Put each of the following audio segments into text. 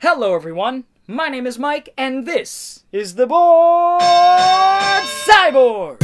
Hello everyone, my name is Mike, and this is TheBoredCyborg!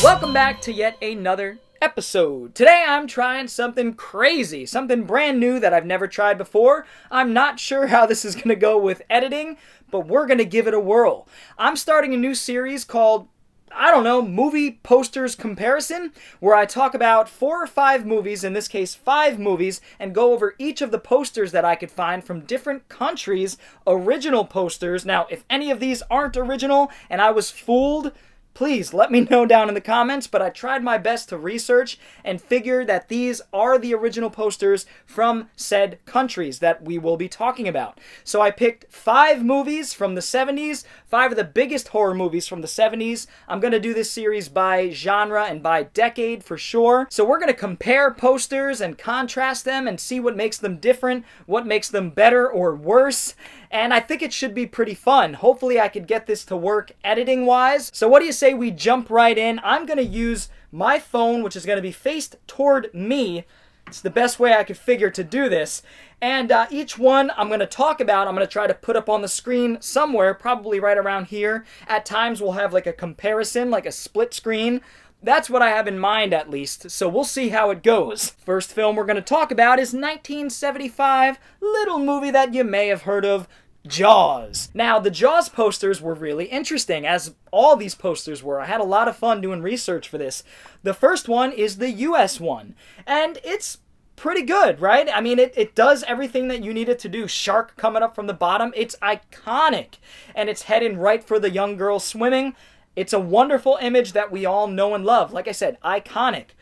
Welcome back to yet another episode. Today I'm trying something crazy, something brand new that I've never tried before. I'm not sure how this is going to go with editing, but we're going to give it a whirl. I'm starting a new series called movie posters comparison, where I talk about 4 or 5 movies, in this case 5 movies, and go over each of the posters that I could find from different countries, original posters. Now, if any of these aren't original and I was fooled, please let me know down in the comments, but I tried my best to research and figure that these are the original posters from said countries that we will be talking about. So I picked 5 movies from the 70s, 5 of the biggest horror movies from the 70s. I'm going to do this series by genre and by decade for sure. So we're going to compare posters and contrast them and see what makes them different, what makes them better or worse. And I think it should be pretty fun. Hopefully I could get this to work editing-wise. So what do you say we jump right in? I'm going to use my phone, which is going to be faced toward me. It's the best way I could figure to do this. And each one I'm going to talk about, I'm going to try to put up on the screen somewhere, probably right around here. At times we'll have like a comparison, like a split screen. That's what I have in mind, at least, so we'll see how it goes. First film we're going to talk about is 1975, little movie that you may have heard of, Jaws. Now, the Jaws posters were really interesting, as all these posters were. I had a lot of fun doing research for this. The first one is the US one, and it's pretty good, right? I mean, it does everything that you need it to do. Shark coming up from the bottom, it's iconic, and it's heading right for the young girl swimming. It's a wonderful image that we all know and love. Like I said, iconic.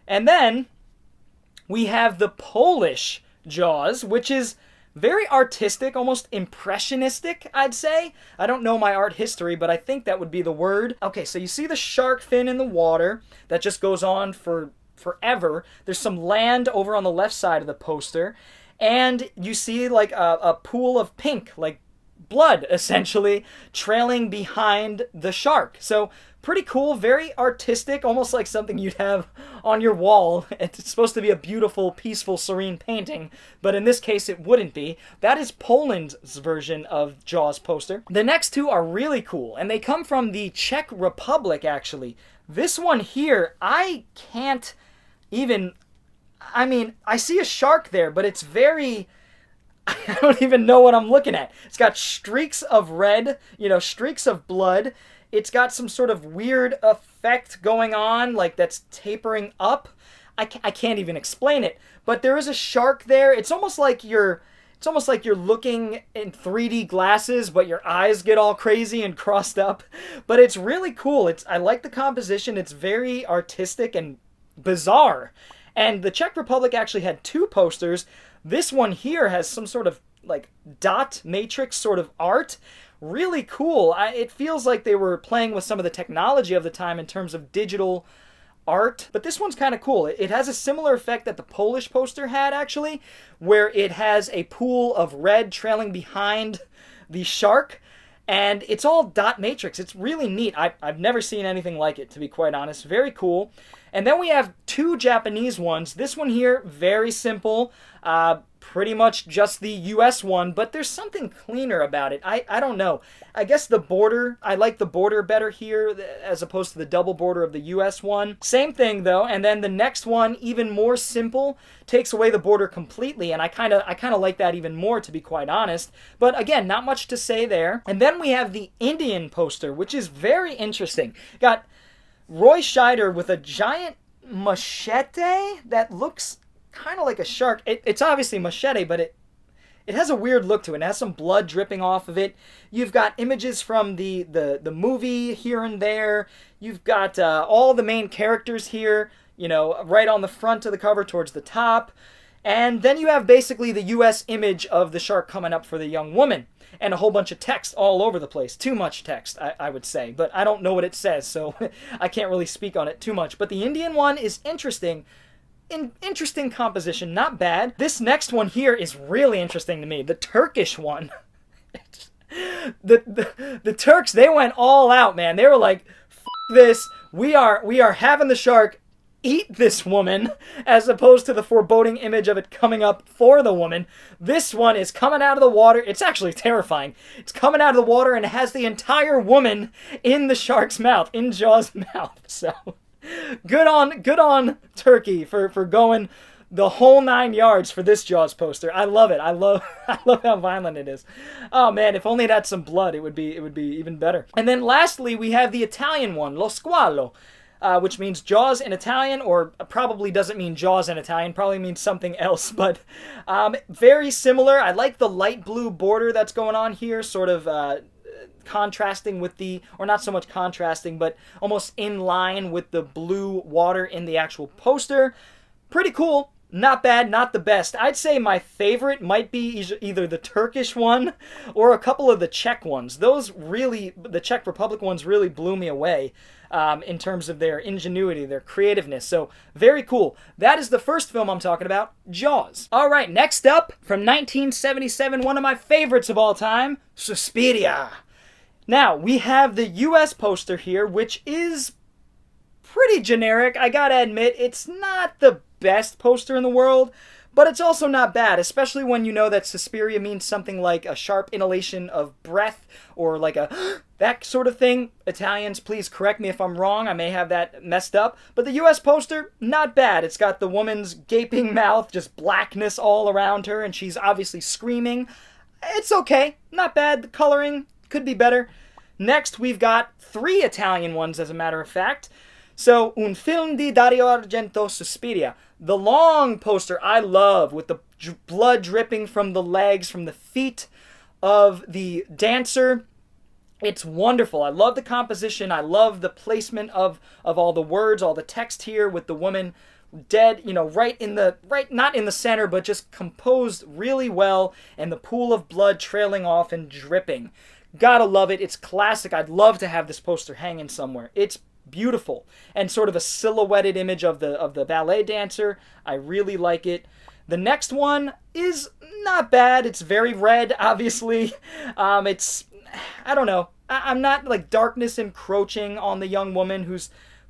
And then we have the Polish Jaws, which is very artistic, almost impressionistic, I'd say. I don't know my art history, but I think that would be the word. Okay, so you see the shark fin in the water that just goes on for forever. There's some land over on the left side of the poster, and you see like a pool of pink, like blood, essentially, trailing behind the shark. So pretty cool, very artistic, almost like something you'd have on your wall. It's supposed to be a beautiful, peaceful, serene painting, but in this case it wouldn't be. That is Poland's version of Jaws poster. The next 2 are really cool, and they come from the Czech Republic, actually. This one here, I can't even... I mean, I see a shark there, but it's very... I don't even know what I'm looking at. It's got streaks of red, streaks of blood. It's got some sort of weird effect going on, like that's tapering up. I can't even explain it. But there is a shark there. It's almost like you're looking in 3D glasses, but your eyes get all crazy and crossed up. But it's really cool. I like the composition. It's very artistic and bizarre. And the Czech Republic actually had 2 posters. This one here has some sort of like dot matrix sort of art. Really cool. It feels like they were playing with some of the technology of the time in terms of digital art. But this one's kind of cool. It has a similar effect that the Polish poster had, actually, where it has a pool of red trailing behind the shark. And it's all dot matrix. It's really neat. I've never seen anything like it, to be quite honest. Very cool. And then we have 2 Japanese ones. This one here, very simple. Pretty much just the US one, but there's something cleaner about it. I don't know. I guess the border, I like the border better here as opposed to the double border of the US one. Same thing though, and then the next one, even more simple, takes away the border completely, and I kind of like that even more, to be quite honest. But again, not much to say there. And then we have the Indian poster, which is very interesting. Got Roy Scheider with a giant machete that looks kind of like a shark. It's obviously machete, but it has a weird look to it. It has some blood dripping off of it. You've got images from the movie here and there. You've got all the main characters here, right on the front of the cover towards the top. And then you have basically the US image of the shark coming up for the young woman. And a whole bunch of text all over the place. Too much text, I would say. But I don't know what it says, so I can't really speak on it too much. But the Indian one is interesting. Interesting composition, not bad. This next one here is really interesting to me. The Turkish one. the Turks, they went all out, man. They were like, F this. We are having the shark eat this woman, as opposed to the foreboding image of it coming up for the woman. This one is coming out of the water. It's actually terrifying. It's coming out of the water and it has the entire woman in the shark's mouth, in Jaws' mouth. So, good on Turkey for going the whole 9 yards for this Jaws poster. I love it. I love how violent it is. Oh man, if only it had some blood, it would be even better. And then lastly, we have the Italian one, Lo Squalo, which means Jaws in Italian, or probably doesn't mean Jaws in Italian, probably means something else, but very similar. I like the light blue border that's going on here, sort of contrasting with or not so much contrasting, but almost in line with the blue water in the actual poster. Pretty cool. Not bad, not the best. I'd say my favorite might be either the Turkish one or a couple of the Czech ones. The Czech Republic ones really blew me away in terms of their ingenuity, their creativeness. So, very cool. That is the first film I'm talking about, Jaws. All right, next up, from 1977, one of my favorites of all time, Suspiria. Now, we have the US poster here, which is pretty generic. I gotta admit, it's not the best poster in the world, but it's also not bad, especially when you know that Suspiria means something like a sharp inhalation of breath, or like that sort of thing. Italians, please correct me if I'm wrong. I may have that messed up. But the US poster, not bad. It's got the woman's gaping mouth, just blackness all around her, and she's obviously screaming. It's okay. Not bad. The coloring could be better. Next, we've got 3 Italian ones, as a matter of fact. So, Un film di Dario Argento, Suspiria. The long poster I love, with the blood dripping from the legs, from the feet of the dancer. It's wonderful. I love the composition. I love the placement of all the words, all the text here, with the woman dead, not in the center, but just composed really well, and the pool of blood trailing off and dripping. Gotta love it. It's classic. I'd love to have this poster hanging somewhere. It's beautiful, and sort of a silhouetted image of the ballet dancer. I really like it. The next one is not bad. It's very red, obviously. I don't know. I'm not like darkness encroaching on the young woman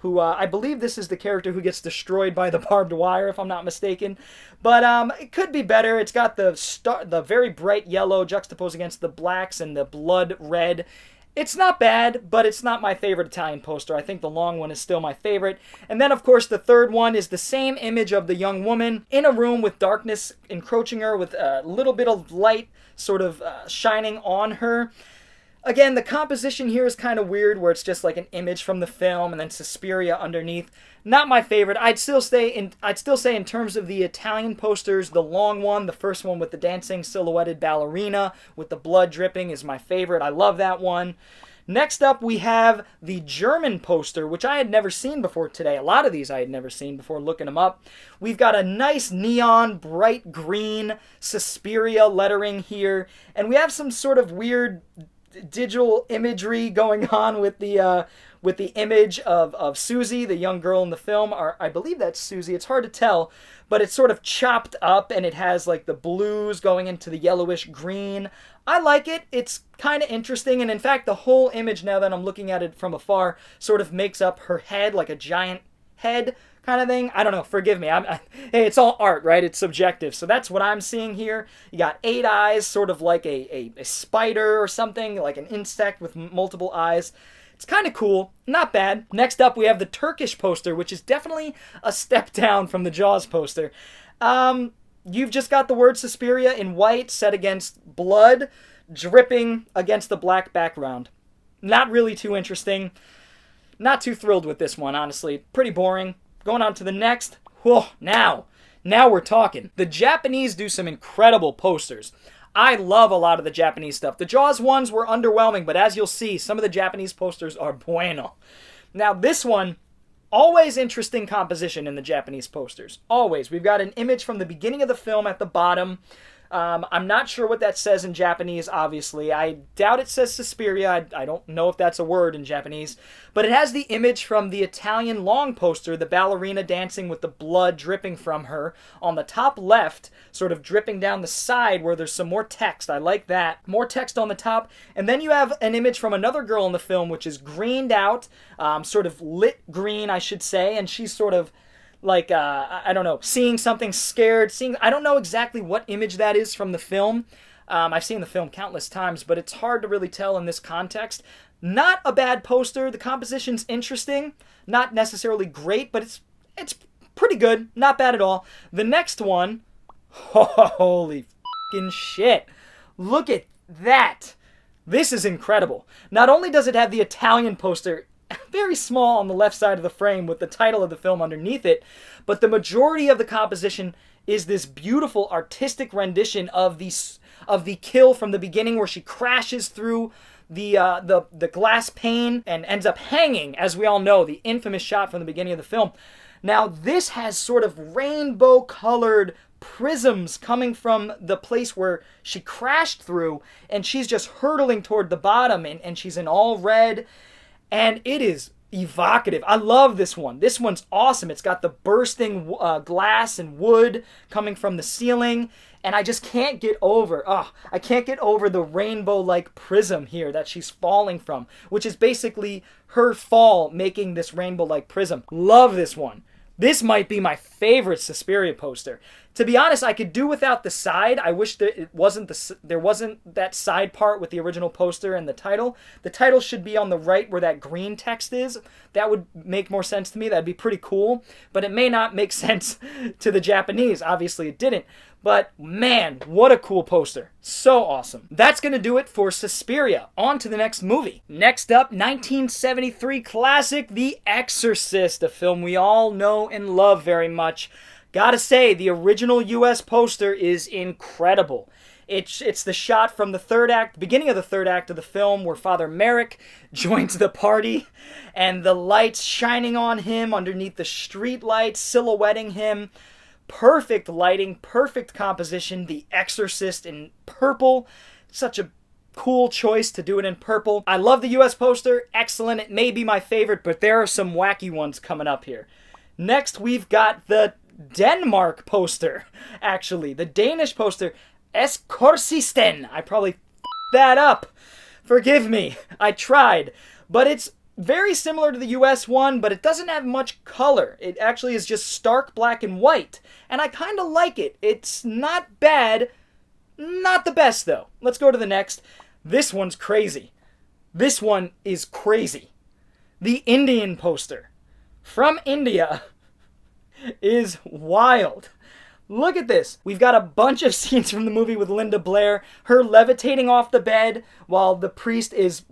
who I believe this is the character who gets destroyed by the barbed wire, if I'm not mistaken. But it could be better. It's got the very bright yellow juxtaposed against the blacks and the blood red. It's not bad, but it's not my favorite Italian poster. I think the long one is still my favorite. And then, of course, the third one is the same image of the young woman in a room with darkness encroaching her, with a little bit of light sort of shining on her. Again, the composition here is kind of weird, where it's just like an image from the film and then Suspiria underneath. Not my favorite. I'd still say in terms of the Italian posters, the long one, the first one with the dancing silhouetted ballerina with the blood dripping, is my favorite. I love that one. Next up, we have the German poster, which I had never seen before today. A lot of these I had never seen before looking them up. We've got a nice neon, bright green Suspiria lettering here, and we have some sort of weird digital imagery going on with the image of Susie, the young girl in the film. Or I believe that's Susie. It's hard to tell, but it's sort of chopped up, and it has like the blues going into the yellowish green. I like it. It's kind of interesting, and in fact, the whole image, now that I'm looking at it from afar, sort of makes up her head, like a giant head kind of thing. I don't know. Forgive me. Hey, it's all art, right? It's subjective. So that's what I'm seeing here. You got 8 eyes, sort of like a spider or something, like an insect with multiple eyes. It's kind of cool. Not bad. Next up, we have the Turkish poster, which is definitely a step down from the Jaws poster. You've just got the word Suspiria in white set against blood dripping against the black background. Not really too interesting. Not too thrilled with this one, honestly. Pretty boring. Going on to the next. Whoa, now we're talking. The Japanese do some incredible posters. I love a lot of the Japanese stuff. The Jaws ones were underwhelming, but as you'll see, some of the Japanese posters are bueno. Now this one, always interesting composition in the Japanese posters. Always. We've got an image from the beginning of the film at the bottom. I'm not sure what that says in Japanese, obviously. I doubt it says Suspiria. I don't know if that's a word in Japanese. But it has the image from the Italian long poster, the ballerina dancing with the blood dripping from her on the top left, sort of dripping down the side where there's some more text. I like that. More text on the top. And then you have an image from another girl in the film, which is greened out, sort of lit green, I should say, and she's sort of like, I don't know, seeing something scared, I don't know exactly what image that is from the film. I've seen the film countless times, but it's hard to really tell in this context. Not a bad poster. The composition's interesting. Not necessarily great, but it's pretty good. Not bad at all. The next one, holy fucking shit. Look at that. This is incredible. Not only does it have the Italian poster very small on the left side of the frame with the title of the film underneath it, but the majority of the composition is this beautiful artistic rendition of the kill from the beginning, where she crashes through the glass pane and ends up hanging, as we all know, the infamous shot from the beginning of the film. Now, this has sort of rainbow-colored prisms coming from the place where she crashed through, and she's just hurtling toward the bottom, and she's in all red, and it is evocative. I love this one. This one's awesome. It's got the bursting glass and wood coming from the ceiling, and I just can't get over, I can't get over the rainbow-like prism here that she's falling from, which is basically her fall making this rainbow-like prism. Love this one. This might be my favorite Suspiria poster. To be honest, I could do without the side. I wish that there wasn't that side part with the original poster and the title. The title should be on the right where that green text is. That would make more sense to me. That'd be pretty cool. But it may not make sense to the Japanese. Obviously, it didn't. But man, what a cool poster. So awesome. That's going to do it for Suspiria. On to the next movie. Next up, 1973 classic The Exorcist, a film we all know and love very much. Gotta say, the original US poster is incredible. It's the shot from the beginning of the third act of the film, where Father Merrick joins the party, and the lights shining on him underneath the street lights, silhouetting him. Perfect lighting, perfect composition. The Exorcist in purple. Such a cool choice to do it in purple. I love the US poster. Excellent. It may be my favorite, but there are some wacky ones coming up here. Next, we've got the Denmark poster, actually. The Danish poster, Exorcisten. I probably f***ed that up. Forgive me. I tried. But it's very similar to the US one, but it doesn't have much color. It actually is just stark black and white. And I kind of like it. It's not bad. Not the best, though. Let's go to the next. This one's crazy. This one is crazy. The Indian poster from India is wild. Look at this. We've got a bunch of scenes from the movie with Linda Blair, her levitating off the bed while the priest is,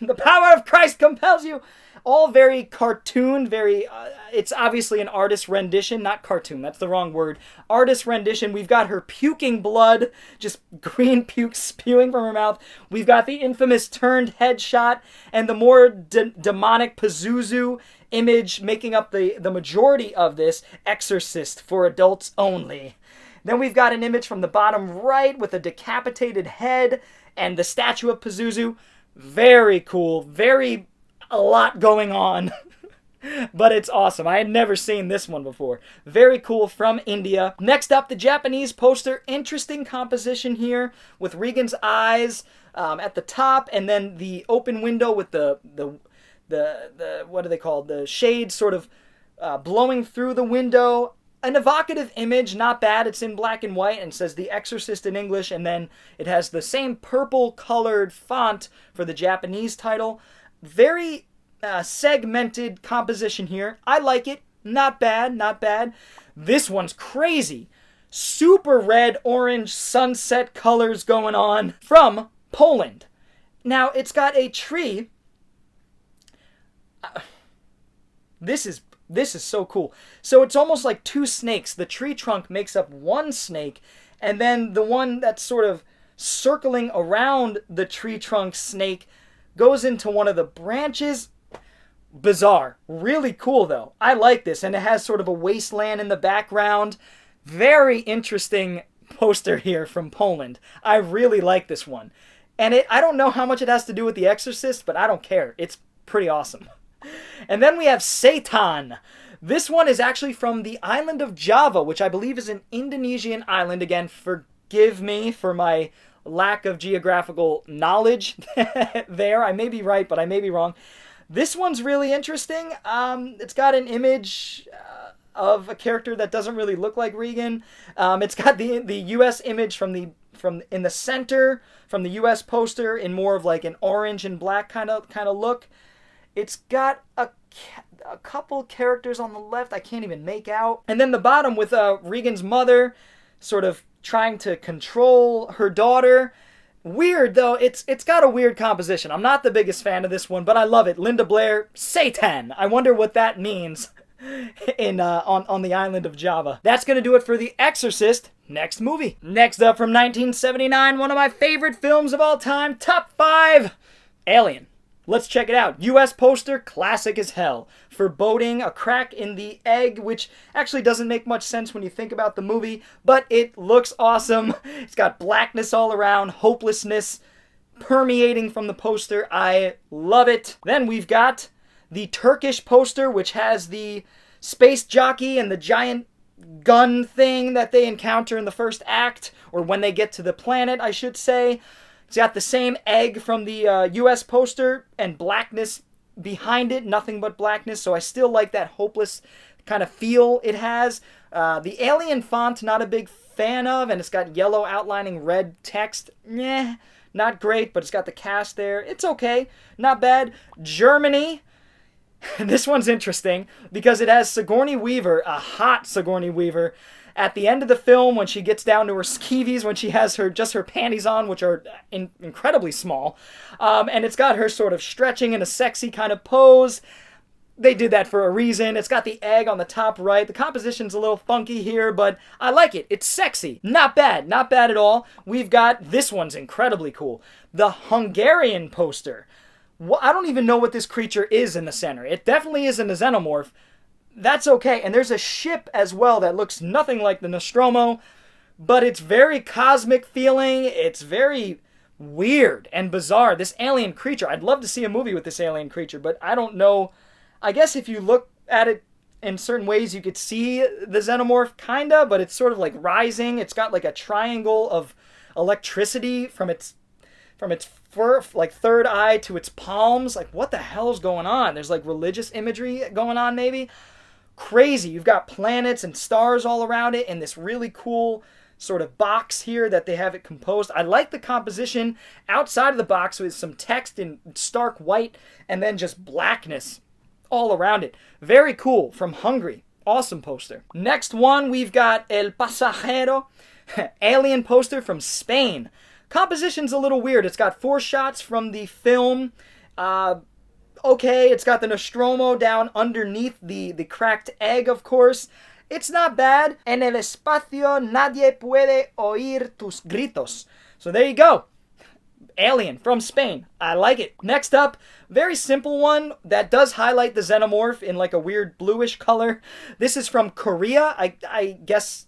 the power of Christ compels you. All very cartoon, it's obviously an artist rendition, not cartoon, that's the wrong word. Artist rendition. We've got her puking blood, just green puke spewing from her mouth. We've got the infamous turned head shot, and the more demonic Pazuzu image making up the majority of this, Exorcist for adults only. Then we've got an image from the bottom right with a decapitated head and the statue of Pazuzu. Very cool, a lot going on, but it's awesome. I had never seen this one before. Very cool, from India. Next up, the Japanese poster. Interesting composition here with Regan's eyes at the top, and then the open window with the what are they called? The shades sort of blowing through the window. An evocative image, not bad. It's in black and white and says The Exorcist in English, and then it has the same purple colored font for the Japanese title. Very segmented composition here. I like it. Not bad, not bad. This one's crazy. Super red, orange, sunset colors going on from Poland. Now, it's got a tree. This is so cool. So it's almost like two snakes. The tree trunk makes up one snake, and then the one that's sort of circling around the tree trunk snake goes into one of the branches. Bizarre. Really cool, though. I like this, and it has sort of a wasteland in the background. Very interesting poster here from Poland. I really like this one. And I don't know how much it has to do with The Exorcist, but I don't care. It's pretty awesome. And then we have Satan. This one is actually from the island of Java, which I believe is an Indonesian island. Again, forgive me for my lack of geographical knowledge there. I may be right, but I may be wrong. This one's really interesting. It's got an image of a character that doesn't really look like Regan. It's got the U.S. image from in the center, from the U.S. poster, in more of like an orange and black kind of look. It's got a couple characters on the left I can't even make out. And then the bottom with Regan's mother sort of trying to control her daughter. Weird, though. It's got a weird composition. I'm not the biggest fan of this one, but I love it. Linda Blair, Satan. I wonder what that means in on the island of Java. That's going to do it for The Exorcist. Next movie. Next up from 1979, one of my favorite films of all time, top 5, Alien. Let's check it out. U.S. poster, classic as hell. Foreboding, a crack in the egg, which actually doesn't make much sense when you think about the movie, but it looks awesome. It's got blackness all around, hopelessness permeating from the poster. I love it. Then we've got the Turkish poster, which has the space jockey and the giant gun thing that they encounter in the first act, or when they get to the planet, I should say. It's got the same egg from the U.S. poster and blackness behind it, nothing but blackness, so I still like that hopeless kind of feel it has. The Alien font, not a big fan of, and it's got yellow outlining red text. Not great, but it's got the cast there. It's okay, not bad. Germany. This one's interesting because it has Sigourney Weaver, a hot Sigourney Weaver, at the end of the film when she gets down to her skeevies, when she has just her panties on, which are incredibly small, and it's got her sort of stretching in a sexy kind of pose. They did that for a reason. It's got the egg on the top right. The composition's a little funky here, but I like it. It's sexy. Not bad. Not bad at all. We've got, this one's incredibly cool, the Hungarian poster. I don't even know what this creature is in the center. It definitely isn't a xenomorph. That's okay. And there's a ship as well that looks nothing like the Nostromo, but it's very cosmic feeling. It's very weird and bizarre. This alien creature, I'd love to see a movie with this alien creature, but I don't know. I guess if you look at it in certain ways, you could see the xenomorph, kinda, but it's sort of like rising. It's got like a triangle of electricity from its like third eye to its palms. Like, what the hell's going on? There's like religious imagery going on, maybe. Crazy. You've got planets and stars all around it in this really cool sort of box here that they have it composed. I like the composition outside of the box with some text in stark white and then just blackness all around it. Very cool. From Hungary. Awesome poster. Next one, we've got El Pasajero, alien poster from Spain. Composition's a little weird. It's got 4 shots from the film. Okay, it's got the Nostromo down underneath the cracked egg, of course. It's not bad. En el espacio nadie puede oír tus gritos. So there you go. Alien from Spain. I like it. Next up, very simple one that does highlight the xenomorph in like a weird bluish color. This is from Korea. I guess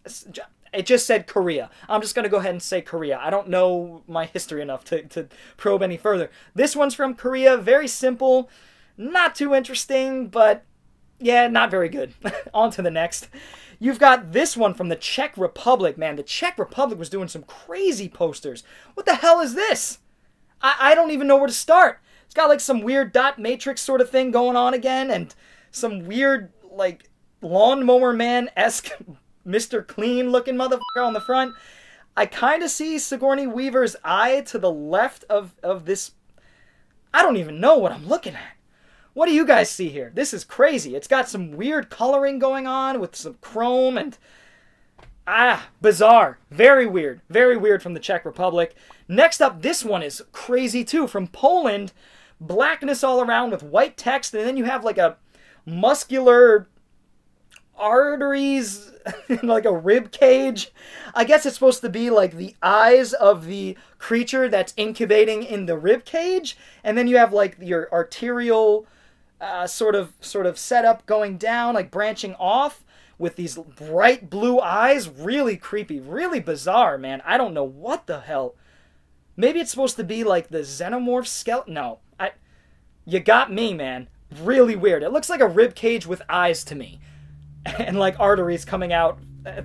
it just said Korea. I'm just going to go ahead and say Korea. I don't know my history enough to probe any further. This one's from Korea. Very simple. Not too interesting, but yeah, not very good. On to the next. You've got this one from the Czech Republic. Man, the Czech Republic was doing some crazy posters. What the hell is this? I don't even know where to start. It's got like some weird dot matrix sort of thing going on again, and some weird like Lawnmower Man-esque Mr. Clean looking motherfucker on the front. I kind of see Sigourney Weaver's eye to the left of this. I don't even know what I'm looking at. What do you guys see here? This is crazy. It's got some weird coloring going on with some chrome and bizarre. Very weird. Very weird from the Czech Republic. Next up, this one is crazy too. From Poland, blackness all around with white text, and then you have like a muscular arteries, like a rib cage. I guess it's supposed to be like the eyes of the creature that's incubating in the rib cage, and then you have like your arterial sort of setup going down, like branching off with these bright blue eyes. Really creepy, really bizarre, man. I don't know what the hell. Maybe it's supposed to be like the xenomorph skeleton. No, you got me, man. Really weird. It looks like a rib cage with eyes to me. And like arteries coming out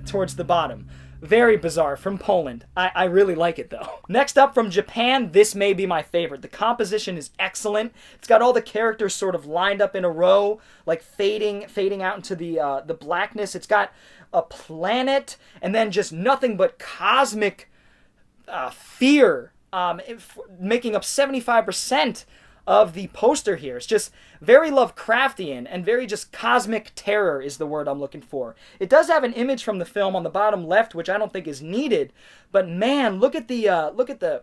towards the bottom. Very bizarre, from Poland. I really like it though. Next up from Japan, this may be my favorite. The composition is excellent. It's got all the characters sort of lined up in a row, like fading out into the blackness. It's got a planet, and then just nothing but cosmic fear, making up 75% of the poster here. It's just very Lovecraftian and very just cosmic terror is the word I'm looking for. It does have an image from the film on the bottom left, which I don't think is needed, but man, look at the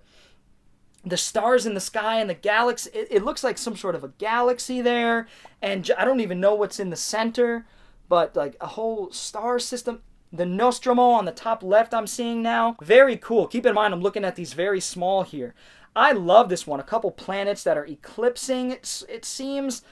stars in the sky and the galaxy. It looks like some sort of a galaxy there, and I don't even know what's in the center, but like a whole star system. The Nostromo on the top left I'm seeing now. Very cool. Keep in mind I'm looking at these very small here. I love this one. A couple planets that are eclipsing, it seems.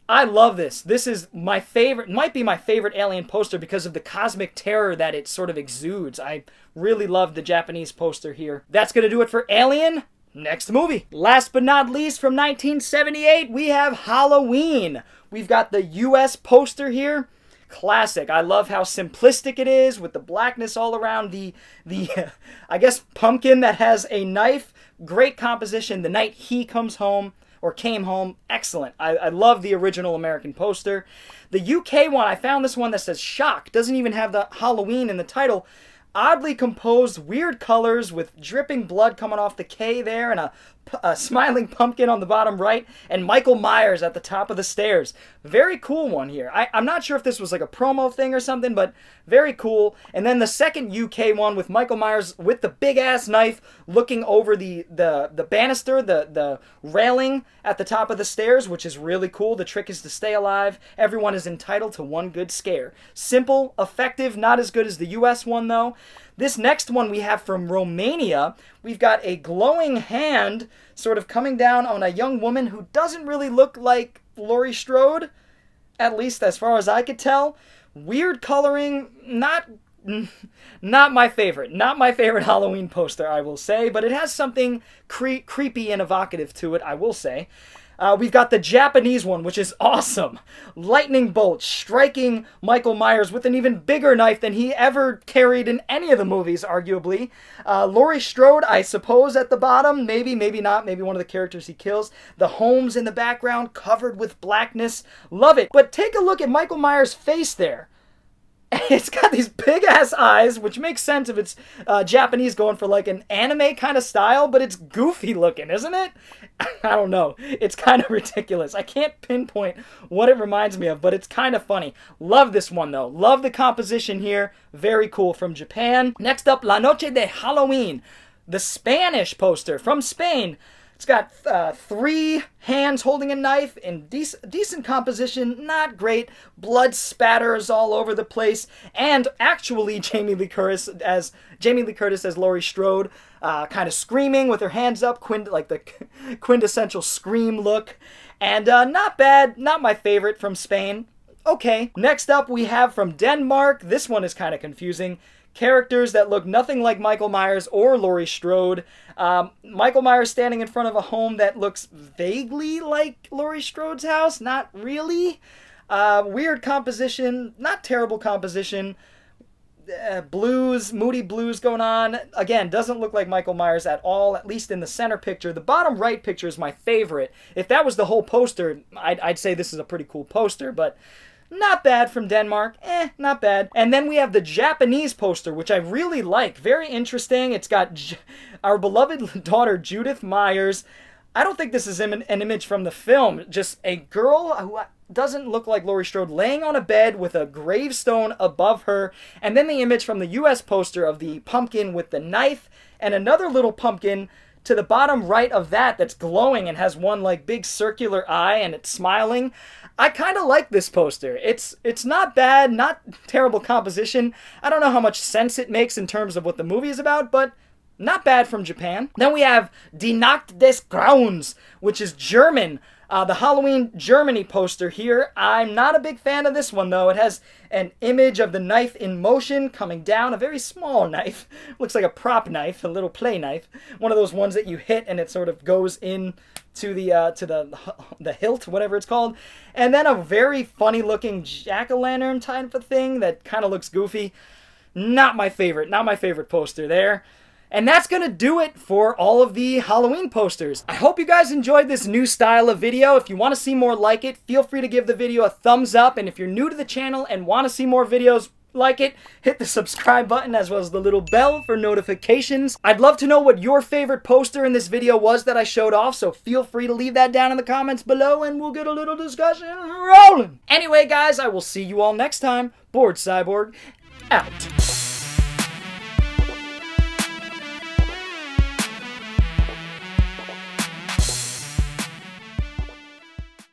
I love this. This is my favorite, might be my favorite Alien poster because of the cosmic terror that it sort of exudes. I really love the Japanese poster here. That's going to do it for Alien. Next movie. Last but not least, from 1978, we have Halloween. We've got the US poster here. Classic. I love how simplistic it is with the blackness all around the I guess pumpkin that has a knife. Great composition. The night he comes home or came home. Excellent. I love the original American poster. The UK one, I found this one that says Shock. Doesn't even have the Halloween in the title. Oddly composed, weird colors with dripping blood coming off the K there and a smiling pumpkin on the bottom right and Michael Myers at the top of the stairs. Very cool one here. I'm not sure if this was like a promo thing or something, but very cool. And then the second UK one with Michael Myers with the big-ass knife looking over the banister, the railing at the top of the stairs, which is really cool. The trick is to stay alive. Everyone is entitled to one good scare. Simple, effective, not as good as the US one though. This next one we have from Romania. We've got a glowing hand sort of coming down on a young woman who doesn't really look like Laurie Strode, at least as far as I could tell. Weird coloring, not my favorite. Not my favorite Halloween poster, I will say, but it has something creepy and evocative to it, I will say. We've got the Japanese one, which is awesome. Lightning bolt striking Michael Myers with an even bigger knife than he ever carried in any of the movies, arguably. Laurie Strode, I suppose, at the bottom. Maybe, maybe not. Maybe one of the characters he kills. The homes in the background covered with blackness. Love it. But take a look at Michael Myers' face there. It's got these big-ass eyes, which makes sense if it's Japanese going for like an anime kind of style, but it's goofy looking, isn't it? I don't know. It's kind of ridiculous. I can't pinpoint what it reminds me of, but it's kind of funny. Love this one, though. Love the composition here. Very cool from Japan. Next up, La Noche de Halloween, the Spanish poster from Spain. It's got 3 hands holding a knife in decent composition, not great. Blood spatters all over the place, and actually Jamie Lee Curtis as Laurie Strode, kind of screaming with her hands up, like the quintessential Scream look. And not bad, not my favorite from Spain. Okay, next up we have from Denmark. This one is kind of confusing. Characters that look nothing like Michael Myers or Laurie Strode. Michael Myers standing in front of a home that looks vaguely like Laurie Strode's house. Not really. Weird composition. Not terrible composition. Moody blues going on. Again, doesn't look like Michael Myers at all, at least in the center picture. The bottom right picture is my favorite. If that was the whole poster, I'd say this is a pretty cool poster, but not bad from Denmark. Not bad. And then we have the Japanese poster, which I really like. Very interesting. It's got our beloved daughter, Judith Myers. I don't think this is an image from the film. Just a girl who doesn't look like Laurie Strode laying on a bed with a gravestone above her. And then the image from the US poster of the pumpkin with the knife and another little pumpkin to the bottom right of that's glowing and has one like big circular eye and it's smiling. I kind of like this poster. It's not bad, not terrible composition. I don't know how much sense it makes in terms of what the movie is about, but not bad from Japan. Then we have Die Nacht des Grauens, which is German. The Halloween Germany poster here. I'm not a big fan of this one, though. It has an image of the knife in motion coming down, a very small knife. Looks like a prop knife, a little play knife. One of those ones that you hit and it sort of goes in to the hilt, whatever it's called. And then a very funny-looking jack-o'-lantern type of thing that kind of looks goofy. Not my favorite poster there. And that's going to do it for all of the Halloween posters. I hope you guys enjoyed this new style of video. If you want to see more like it, feel free to give the video a thumbs up. And if you're new to the channel and want to see more videos like it, hit the subscribe button as well as the little bell for notifications. I'd love to know what your favorite poster in this video was that I showed off, so feel free to leave that down in the comments below and we'll get a little discussion rolling. Anyway, guys, I will see you all next time. Bored Cyborg, out.